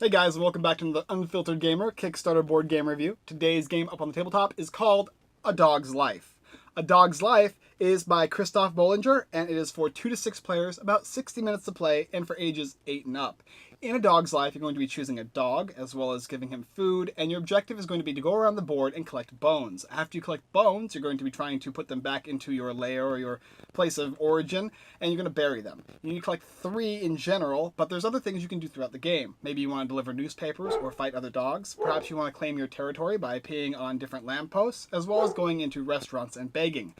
Hey guys, and welcome back to the Unfiltered Gamer Kickstarter board game review. Today's game up on the tabletop is called A Dog's Life. A Dog's Life is by Christoph Bollinger, and it is for 2 to 6 players, about 60 minutes to play, and for ages 8 and up. In A Dog's Life, you're going to be choosing a dog, as well as giving him food, and your objective is going to be to go around the board and collect bones. After you collect bones, you're going to be trying to put them back into your lair or your place of origin, and you're going to bury them. You need to collect 3 in general, but there's other things you can do throughout the game. Maybe you want to deliver newspapers or fight other dogs. Perhaps you want to claim your territory by peeing on different lampposts, as well as going into restaurants and begging.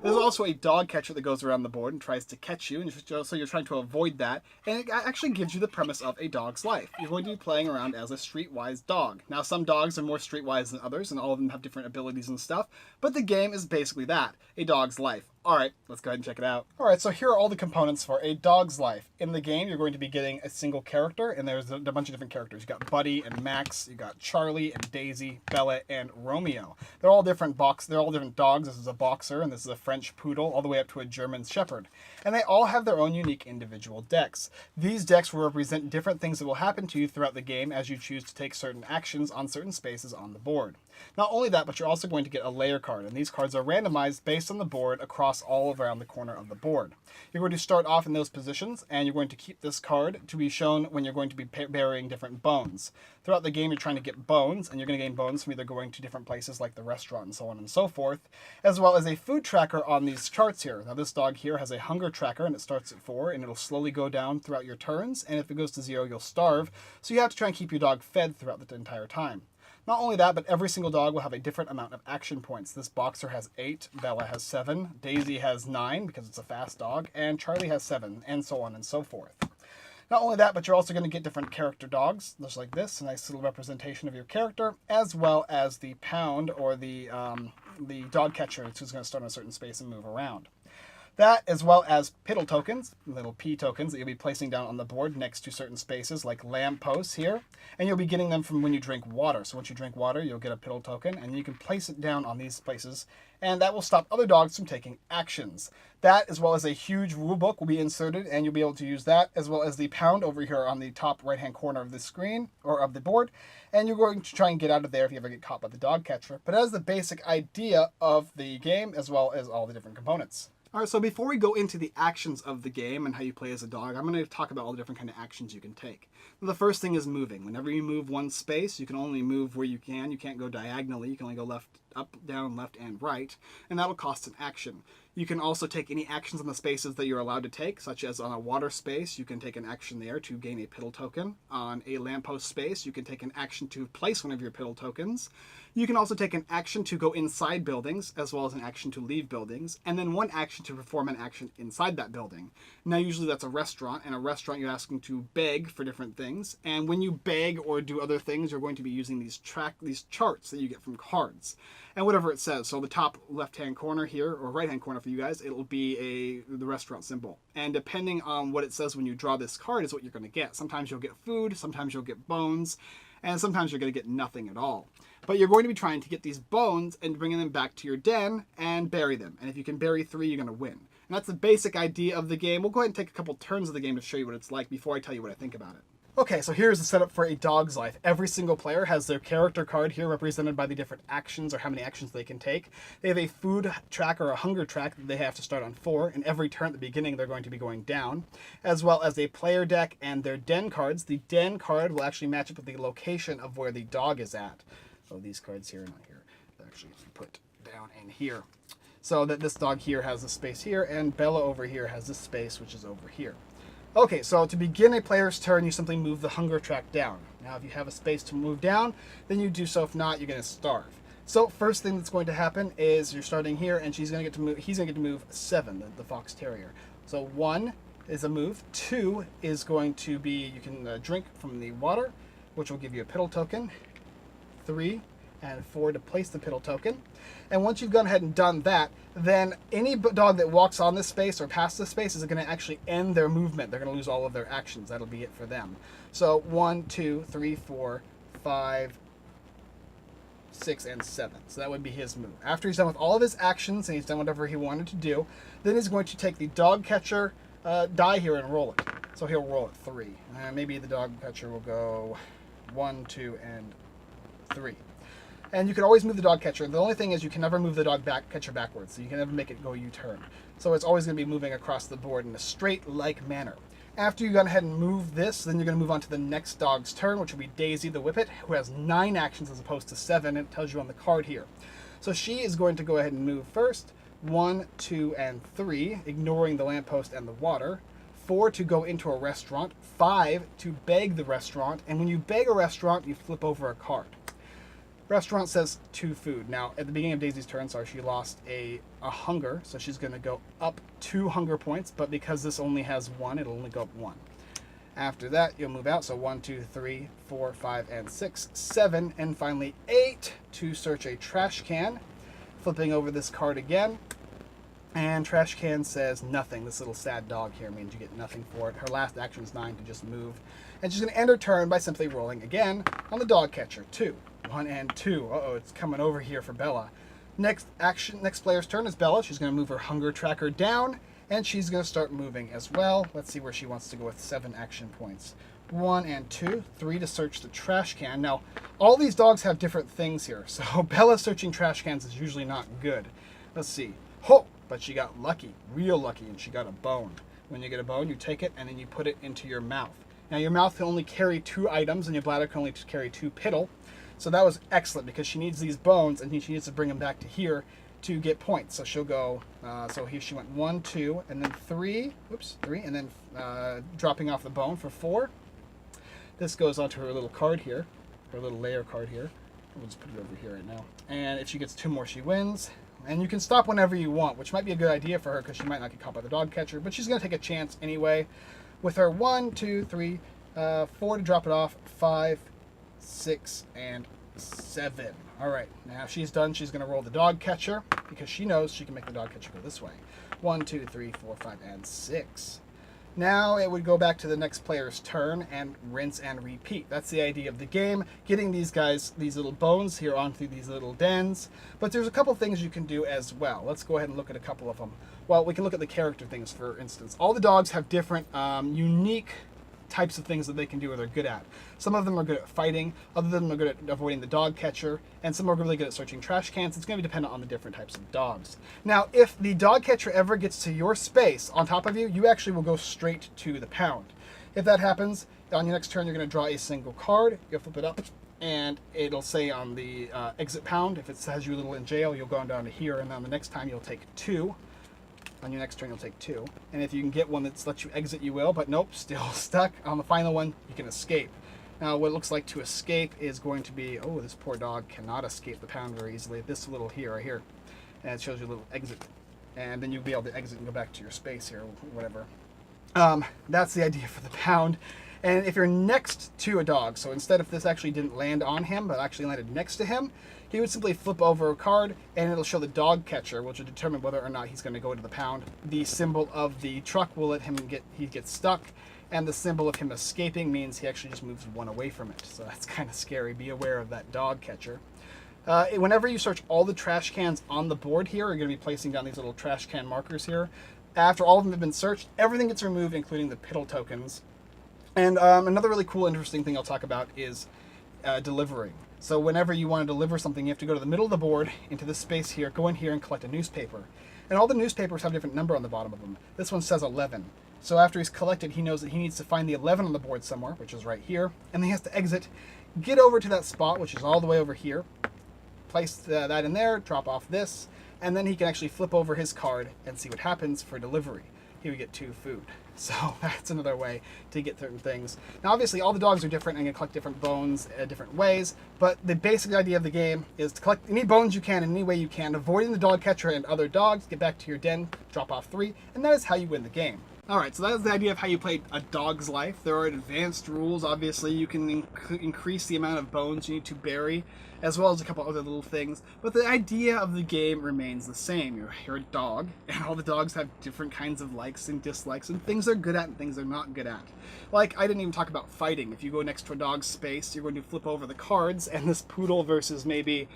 There's also a dog catcher that goes around the board and tries to catch you, and so you're trying to avoid that, and it actually gives you the premise of a dog's life. You're going to be playing around as a streetwise dog. Now, some dogs are more streetwise than others, and all of them have different abilities and stuff, but the game is basically that, a dog's life. Alright, let's go ahead and check it out. Alright, so here are all the components for A Dog's Life. In the game, you're going to be getting a single character, and there's a bunch of different characters. You got Buddy and Max, you got Charlie and Daisy, Bella and Romeo. They're all different dogs. This is a boxer, and this is a French poodle, all the way up to a German shepherd. And they all have their own unique individual decks. These decks will represent different things that will happen to you throughout the game as you choose to take certain actions on certain spaces on the board. Not only that, but you're also going to get a layer card, and these cards are randomized based on the board across all around the corner of the board. You're going to start off in those positions, and you're going to keep this card to be shown when you're going to be burying different bones. Throughout the game, you're trying to get bones, and you're going to gain bones from either going to different places like the restaurant and so on and so forth, as well as a food tracker on these charts here. Now, this dog here has a hunger tracker, and it starts at 4, and it'll slowly go down throughout your turns, and if it goes to 0, you'll starve, so you have to try and keep your dog fed throughout the entire time. Not only that, but every single dog will have a different amount of action points. This boxer has 8, Bella has 7, Daisy has 9 because it's a fast dog, and Charlie has 7, and so on and so forth. Not only that, but you're also going to get different character dogs, just like this, a nice little representation of your character, as well as the pound or the dog catcher who's going to start in a certain space and move around. That, as well as piddle tokens, little P tokens that you'll be placing down on the board next to certain spaces like lamp posts here, and you'll be getting them from when you drink water. So once you drink water, you'll get a piddle token, and you can place it down on these places, and that will stop other dogs from taking actions. That, as well as a huge rule book, will be inserted, and you'll be able to use that, as well as the pound over here on the top right-hand corner of the screen, or of the board, and you're going to try and get out of there if you ever get caught by the dog catcher. But as the basic idea of the game, as well as all the different components. Alright, so before we go into the actions of the game and how you play as a dog, I'm going to talk about all the different kind of actions you can take. The first thing is moving. Whenever you move one space, you can only move where you can. You can't go diagonally. You can only go left, up, down, left, and right, and that'll cost an action. You can also take any actions on the spaces that you're allowed to take, such as on a water space, you can take an action there to gain a piddle token. On a lamppost space, you can take an action to place one of your piddle tokens. You can also take an action to go inside buildings, as well as an action to leave buildings, and then one action to perform an action inside that building. Now, usually that's a restaurant, and a restaurant you're asking to beg for different things, and when you beg or do other things, you're going to be using these charts that you get from cards, and whatever it says. So the top left-hand corner here, or right-hand corner for you guys, it'll be the restaurant symbol, and depending on what it says when you draw this card is what you're going to get. Sometimes you'll get food, sometimes you'll get bones, and sometimes you're going to get nothing at all. But you're going to be trying to get these bones and bringing them back to your den and bury them. And if you can bury 3, you're going to win. And that's the basic idea of the game. We'll go ahead and take a couple turns of the game to show you what it's like before I tell you what I think about it. Okay, so here's the setup for A Dog's Life. Every single player has their character card here represented by the different actions or how many actions they can take. They have a food track or a hunger track that they have to start on 4, and every turn at the beginning they're going to be going down, as well as a player deck and their den cards. The den card will actually match up with the location of where the dog is at. So these cards here, not here, they're actually put down in here. So that this dog here has this space here, and Bella over here has this space, which is over here. Okay, so to begin a player's turn, you simply move the hunger track down. Now, if you have a space to move down, then you do so. If not, you're going to starve. So first thing that's going to happen is you're starting here, and he's going to get to move 7, the Fox Terrier. So 1 is a move. 2 is going to be, you can drink from the water, which will give you a piddle token. 3 and 4 to place the piddle token. And once you've gone ahead and done that, then any dog that walks on this space or past this space is going to actually end their movement. They're going to lose all of their actions. That'll be it for them. So 1, 2, 3, 4, 5, 6, and 7. So that would be his move. After he's done with all of his actions and he's done whatever he wanted to do, then he's going to take the dog catcher die here and roll it. So he'll roll it 3. Maybe the dog catcher will go 1, 2, and 3. And you can always move the dog catcher. The only thing is you can never move the catcher backwards, so you can never make it go U-turn. So it's always going to be moving across the board in a straight-like manner. After you go ahead and move this, then you're going to move on to the next dog's turn, which will be Daisy the Whippet, who has 9 actions as opposed to 7, and it tells you on the card here. So she is going to go ahead and move first, 1, 2, and 3, ignoring the lamppost and the water. 4 to go into a restaurant, 5 to beg the restaurant, and when you beg a restaurant, you flip over a card. Restaurant says 2 food. Now, at the beginning of Daisy's turn, she lost a hunger, so she's going to go up 2 hunger points, but because this only has 1, it'll only go up 1. After that, you'll move out, so 1, 2, 3, 4, 5, and 6, 7, and finally 8 to search a trash can. Flipping over this card again, and trash can says nothing. This little sad dog here means you get nothing for it. Her last action is 9 to just move, and she's going to end her turn by simply rolling again on the dog catcher. 2, 1, and 2. Uh-oh, it's coming over here for Bella. Next player's turn is Bella. She's going to move her hunger tracker down, and she's going to start moving as well. Let's see where she wants to go with 7 action points. 1 and 2, 3 to search the trash can. Now, all these dogs have different things here, so Bella searching trash cans is usually not good. Let's see. Oh, but she got lucky, real lucky, and she got a bone. When you get a bone, you take it and then you put it into your mouth. Now, your mouth can only carry 2 items, and your bladder can only carry 2 pittle. So that was excellent because she needs these bones, and she needs to bring them back to here to get points. So she'll go, so here she went 1, 2, and then 3, 3, and then dropping off the bone for 4. This goes onto her little card here, her little layer card here. We'll just put it over here right now. And if she gets 2 more, she wins. And you can stop whenever you want, which might be a good idea for her because she might not get caught by the dog catcher, but she's going to take a chance anyway. With her 1, 2, 3, 4 to drop it off, 5, 6, and 7. All right, now she's done. She's going to roll the dog catcher because she knows she can make the dog catcher go this way. 1, 2, 3, 4, 5, and 6. Now it would go back to the next player's turn and rinse and repeat. That's the idea of the game, getting these guys, these little bones here onto these little dens. But there's a couple things you can do as well. Let's go ahead and look at a couple of them. Well, we can look at the character things, for instance. All the dogs have different unique types of things that they can do or they're good at. Some of them are good at fighting, other of them are good at avoiding the dog catcher, and some are really good at searching trash cans. It's going to be dependent on the different types of dogs. Now, if the dog catcher ever gets to your space on top of you, you actually will go straight to the pound. If that happens, on your next turn, you're going to draw a single card. You'll flip it up, and it'll say on the exit pound, if it says you're a little in jail, you'll go down to here, and then the next time you'll take 2. On your next turn, you'll take 2. And if you can get one that lets you exit, you will. But nope, still stuck. On the final one, you can escape. Now, what it looks like to escape is going to be, oh, this poor dog cannot escape the pound very easily. This little here, right here. And it shows you a little exit. And then you'll be able to exit and go back to your space here, or whatever. That's the idea for the pound. And if you're next to a dog, so instead if this actually didn't land on him, but actually landed next to him, he would simply flip over a card, and it'll show the dog catcher, which will determine whether or not he's going to go to the pound. The symbol of the truck will let him he gets stuck, and the symbol of him escaping means he actually just moves 1 away from it. So that's kind of scary. Be aware of that dog catcher. Whenever you search all the trash cans on the board here, you're going to be placing down these little trash can markers here. After all of them have been searched, everything gets removed, including the pittle tokens. And another really cool, interesting thing I'll talk about is delivering. So whenever you want to deliver something, you have to go to the middle of the board, into this space here, go in here and collect a newspaper. And all the newspapers have a different number on the bottom of them. This one says 11. So after he's collected, he knows that he needs to find the 11 on the board somewhere, which is right here. And then he has to exit, get over to that spot, which is all the way over here, place that in there, drop off this, and then he can actually flip over his card and see what happens for delivery. He would get 2 food. So that's another way to get certain things. Now, obviously, all the dogs are different and can collect different bones different ways, but the basic idea of the game is to collect any bones you can in any way you can, avoiding the dog catcher and other dogs, get back to your den, drop off 3, and that is how you win the game. Alright, so that is the idea of how you play A Dog's Life. There are advanced rules, obviously. You can increase the amount of bones you need to bury, as well as a couple other little things. But the idea of the game remains the same. You're a dog, and all the dogs have different kinds of likes and dislikes, and things they're good at and things they're not good at. Like, I didn't even talk about fighting. If you go next to a dog's space, you're going to flip over the cards, and this poodle versus maybe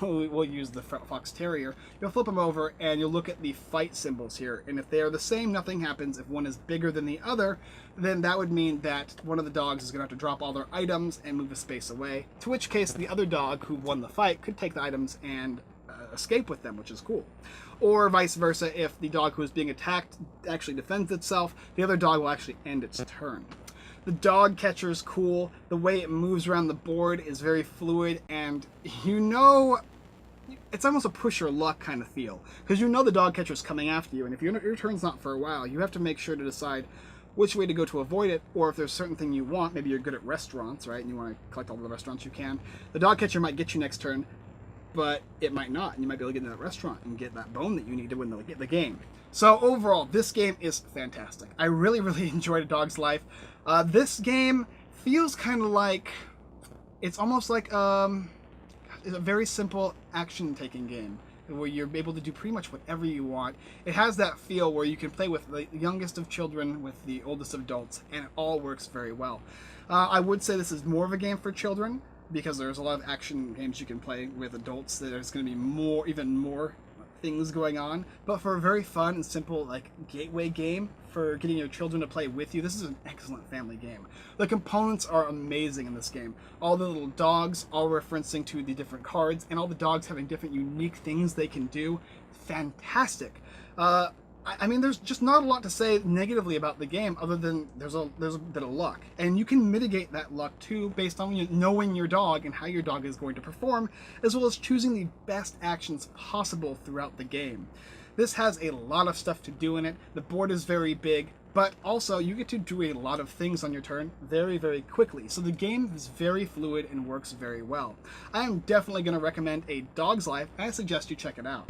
we'll use the Fox Terrier, you'll flip them over and you'll look at the fight symbols here. And if they are the same, nothing happens. If one is bigger than the other, then that would mean that one of the dogs is going to have to drop all their items and move a space away. To which case, the other dog who won the fight could take the items and escape with them, which is cool. Or vice versa, if the dog who is being attacked actually defends itself, the other dog will actually end its turn. The dog catcher is cool. The way it moves around the board is very fluid, and you know, it's almost a push your luck kind of feel, because you know the dog catcher is coming after you, and if your turn's not for a while, you have to make sure to decide which way to go to avoid it, or if there's a certain thing you want. Maybe you're good at restaurants, right, and you want to collect all the restaurants you can. The dog catcher might get you next turn, but it might not, and you might be able to get into that restaurant and get that bone that you need to win the game. So overall, this game is fantastic. I really, really enjoyed A Dog's Life. This game feels kind of like, it's almost like a very simple action-taking game where you're able to do pretty much whatever you want. It has that feel where you can play with the youngest of children with the oldest of adults, and it all works very well. I would say this is more of a game for children, because there's a lot of action games you can play with adults. There's going to be even more things going on. But for a very fun and simple, like, gateway game for getting your children to play with you, this is an excellent family game. The components are amazing in this game. All the little dogs, all referencing to the different cards, and all the dogs having different unique things they can do. Fantastic. I mean, there's just not a lot to say negatively about the game, other than there's a bit of luck. And you can mitigate that luck too based on knowing your dog and how your dog is going to perform, as well as choosing the best actions possible throughout the game. This has a lot of stuff to do in it. The board is very big, but also you get to do a lot of things on your turn very, very quickly. So the game is very fluid and works very well. I am definitely going to recommend A Dog's Life, and I suggest you check it out.